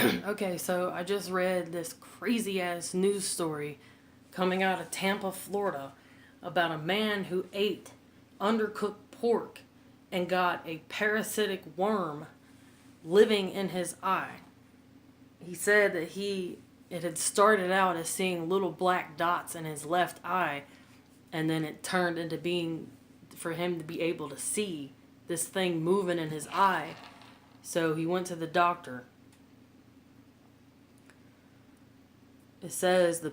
Okay, so I just read this crazy ass news story coming out of Tampa, Florida, about a man who ate undercooked pork and got a parasitic worm living in his eye. He said that it had started out as seeing little black dots in his left eye, and then it turned into being for him to be able to see this thing moving in his eye. So he went to the doctor. It says the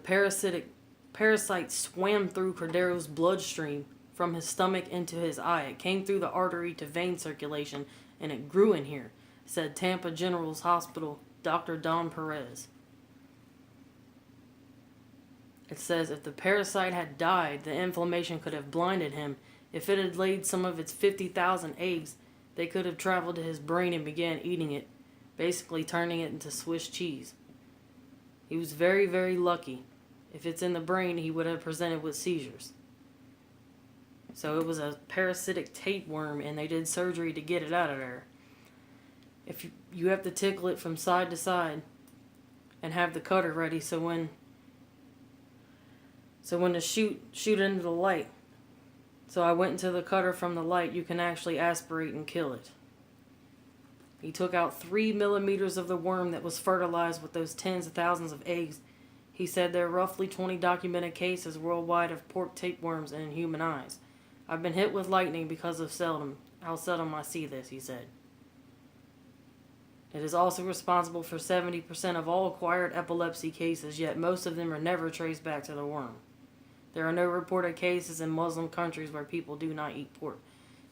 parasite swam through Cordero's bloodstream from his stomach into his eye. It came through the artery to vein circulation, and it grew in here, said Tampa General's Hospital Dr. Don Perez. It says if the parasite had died, the inflammation could have blinded him. If it had laid some of its 50,000 eggs, they could have traveled to his brain and began eating it, basically turning it into Swiss cheese. He was very, very lucky. If it's in the brain, he would have presented with seizures. So it was a parasitic tapeworm, and they did surgery to get it out of there. If you have to tickle it from side to side and have the cutter ready so when to shoot into the light. So I went into the cutter from the light, you can actually aspirate and kill it. He took out 3 millimeters of the worm that was fertilized with those tens of thousands of eggs. He said there are roughly 20 documented cases worldwide of pork tapeworms in human eyes. I've been hit with lightning because of how seldom I see this, he said. It is also responsible for 70% of all acquired epilepsy cases, yet most of them are never traced back to the worm. There are no reported cases in Muslim countries where people do not eat pork.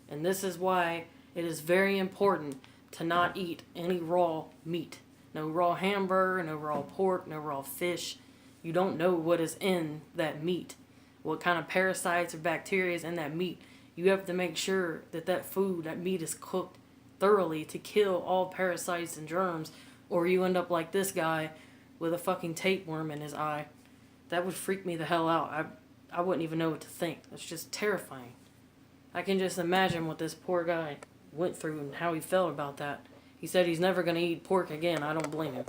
And this is why it is very important to not eat any raw meat. No raw hamburger, no raw pork, no raw fish. You don't know what is in that meat. What kind of parasites or bacteria is in that meat. You have to make sure that meat is cooked thoroughly to kill all parasites and germs, or you end up like this guy with a fucking tapeworm in his eye. That would freak me the hell out. I wouldn't even know what to think. That's just terrifying. I can just imagine what this poor guy went through and how he felt about that. He said he's never going to eat pork again. I don't blame him.